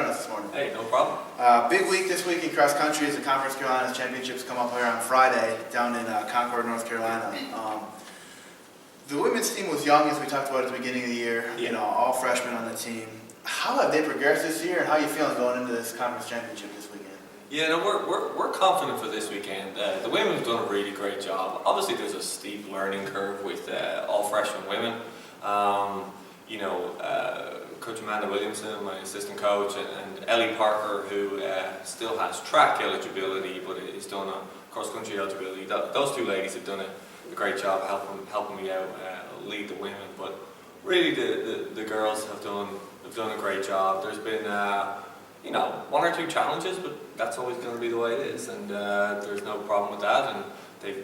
joining us this morning. Hey, no problem. Big week this week in cross country as the Conference Carolinas Championships come up here on Friday down in Concord, North Carolina. The women's team was young, as we talked about at the beginning of the year. Yeah. You know, all freshmen on the team. How have they progressed this year, and how are you feeling going into this conference championship this weekend? Yeah, no, we're confident for this weekend. The women have done a really great job. Obviously, there's a steep learning curve with all freshman women. Coach Amanda Williamson, my assistant coach, and Ellie Parker, who still has track eligibility, but is done a cross-country eligibility. Those two ladies have done a great job helping me out, lead the women. But really, the girls have done a great job. There's been one or two challenges, but that's always going to be the way it is, and there's no problem with that. And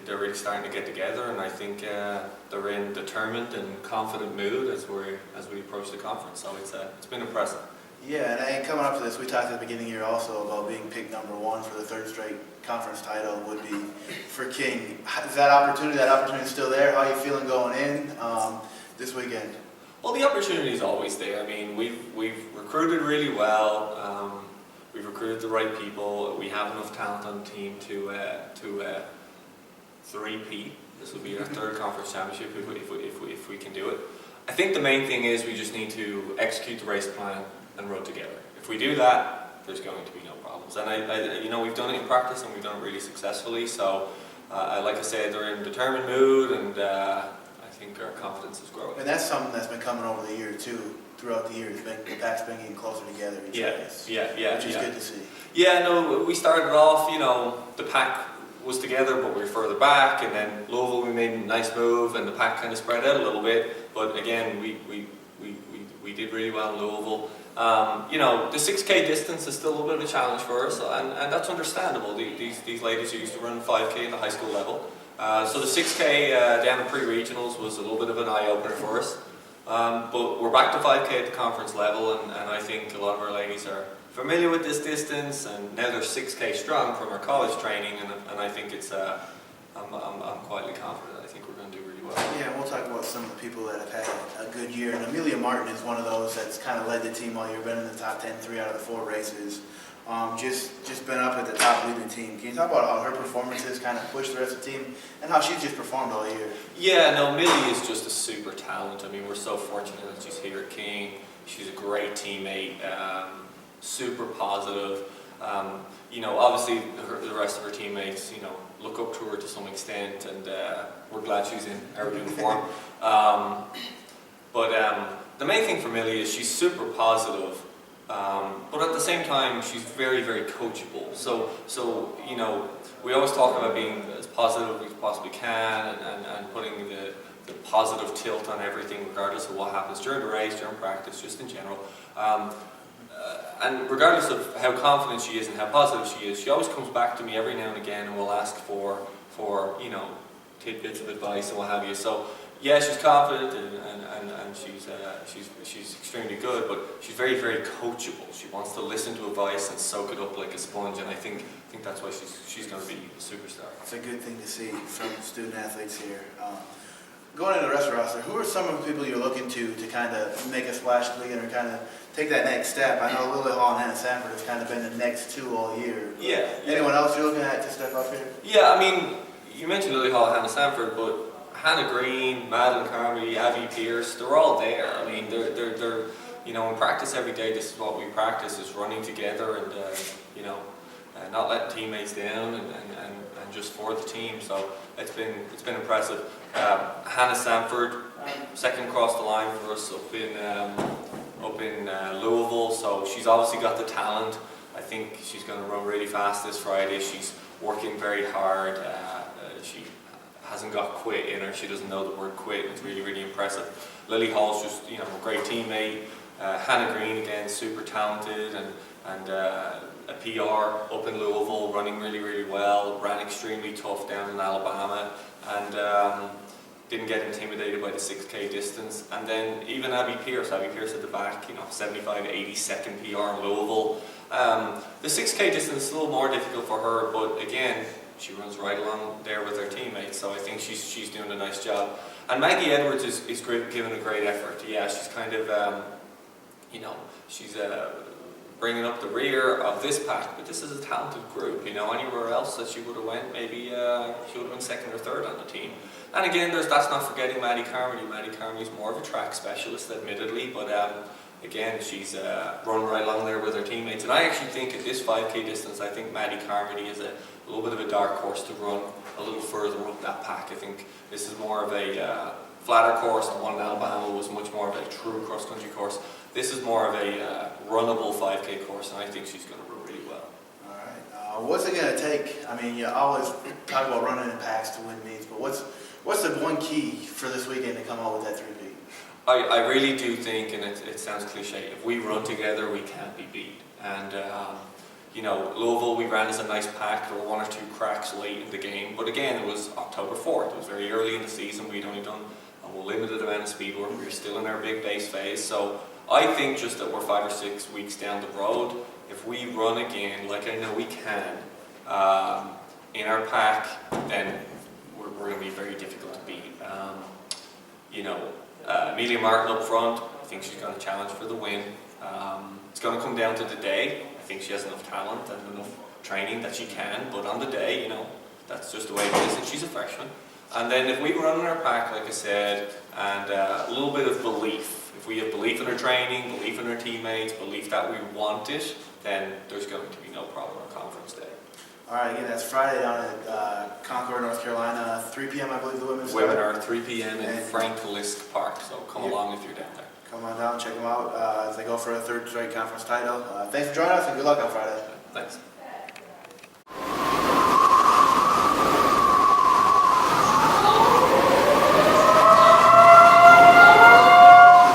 they're really starting to get together, and I think they're in determined and confident mood as we approach the conference. So it's been impressive. Yeah, and coming up to this, we talked at the beginning of the year also about being picked number one for the third straight conference title would be for King. Is that opportunity still there? How are you feeling going in this weekend? Well, the opportunity is always there. I mean, we've recruited really well. We've recruited the right people. We have enough talent on the team to three-peat. This will be our third conference championship if we can do it. I think the main thing is we just need to execute the race plan and row together. If we do that, there's going to be no problems. And we've done it in practice and we've done it really successfully. So, like I said, they're in a determined mood, and I think our confidence is growing. And that's something that's been coming over the year too. Throughout the years, the pack's been getting closer together each race. Yeah. Which is good to see. Yeah, no, we started off, the pack was together, but we were further back, and then Louisville, we made a nice move, and the pack kind of spread out a little bit. But again, we did really well in Louisville. The 6K distance is still a little bit of a challenge for us, and that's understandable. These ladies are used to running 5K at the high school level. So the 6K down in pre-regionals was a little bit of an eye-opener for us. But we're back to 5K at the conference level, and I think a lot of our ladies are familiar with this distance, and now they're 6K strong from our college training, and I think I'm quietly confident. I think we're going to do really well. Yeah, we'll talk about some of the people that have had a good year, and Amelia Martin is one of those that's kind of led the team all year, been in the top 10, 3 out of the 4 races. Just been up at the top leading the team. Can you talk about how her performances kind of pushed the rest of the team and how she's just performed all year? Yeah, no, Millie is just a super talent. I mean, we're so fortunate that she's here at King. She's a great teammate, super positive. Obviously the rest of her teammates, look up to her to some extent, and we're glad she's in our uniform. But the main thing for Millie is she's super positive. But at the same time, she's very, very coachable. So we always talk about being as positive as we possibly can, and putting the positive tilt on everything, regardless of what happens during the race, during practice, just in general. And regardless of how confident she is and how positive she is, she always comes back to me every now and again and will ask for tidbits of advice and what have you. So yeah, she's confident and she's extremely good, but she's very, very coachable. She wants to listen to advice and soak it up like a sponge, and I think that's why she's going to be a superstar. It's a good thing to see from student athletes here. Going into the rest of the roster, who are some of the people you're looking to kind of make a splash league or kind of take that next step? I know Lily Hall and Hannah Sanford has kind of been the next two all year. Yeah. Anyone else you're looking at to step up here? Yeah, I mean, you mentioned Lily Hall and Hannah Sanford, but Hannah Green, Madeline Carmody, Abby Pierce, they're all there. I mean, they're in practice every day, this is what we practice, is running together and not letting teammates down and just for the team. So it's been impressive. Hannah Sanford, second across the line for us up in Louisville. So she's obviously got the talent. I think she's going to run really fast this Friday. She's working very hard. She hasn't got quit in her. She doesn't know the word quit. It's really, really impressive. Lily Hall's just a great teammate. Hannah Green again, super talented, and a PR up in Louisville, running really, really well. Ran extremely tough down in Alabama, and didn't get intimidated by the 6K distance. And then even Abby Pierce at the back, 75 to 82nd PR in Louisville. The 6K distance is a little more difficult for her, but again, she runs right along there with her teammates, so I think she's doing a nice job. And Maggie Edwards is giving a great effort. Yeah, she's kind of, she's bringing up the rear of this pack, but this is a talented group. You know, anywhere else that she would have went, maybe she would have been second or third on the team. And again, that's not forgetting Maddie Carmody. Maddie Carmody's more of a track specialist, admittedly, but again, she's run right along there with her teammates. And I actually think at this 5K distance, I think Maddie Carmody is a little bit of a dark horse to run a little further up that pack. I think this is more of a flatter course. The one in Alabama was much more of a true cross-country course. This is more of a runnable 5K course, and I think she's going to run really well. All right. What's it going to take? I mean, you always talk about running in packs to win meets, but what's the one key for this weekend to come out with that 3-peat? I really do think, and it sounds cliche, if we run together, we can't be beat. And, you know, Louisville, we ran as a nice pack. There were one or two cracks late in the game. But again, it was October 4th. It was very early in the season. We'd only done a limited amount of speed work. We were still in our big base phase. So I think just that we're 5 or 6 weeks down the road, if we run again, like I know we can, in our pack, then we're going to be very difficult to beat. You know, Amelia Martin up front, I think she's going to challenge for the win. It's going to come down to the day. I think she has enough talent and enough training that she can, but on the day, you know, that's just the way it is, and she's a freshman. And then if we run in our pack, like I said, and a little bit of belief, if we have belief in our training, belief in our teammates, belief that we want it, then there's going to be no problem on conference day. All right, again, that's Friday down at Concord, North Carolina, 3 p.m. I believe the women's Women start. are 3 p.m. in Frank Lisk Park, so come along if you're down there. Come on down, check them out as they go for a third straight conference title. Thanks for joining us, and good luck on Friday.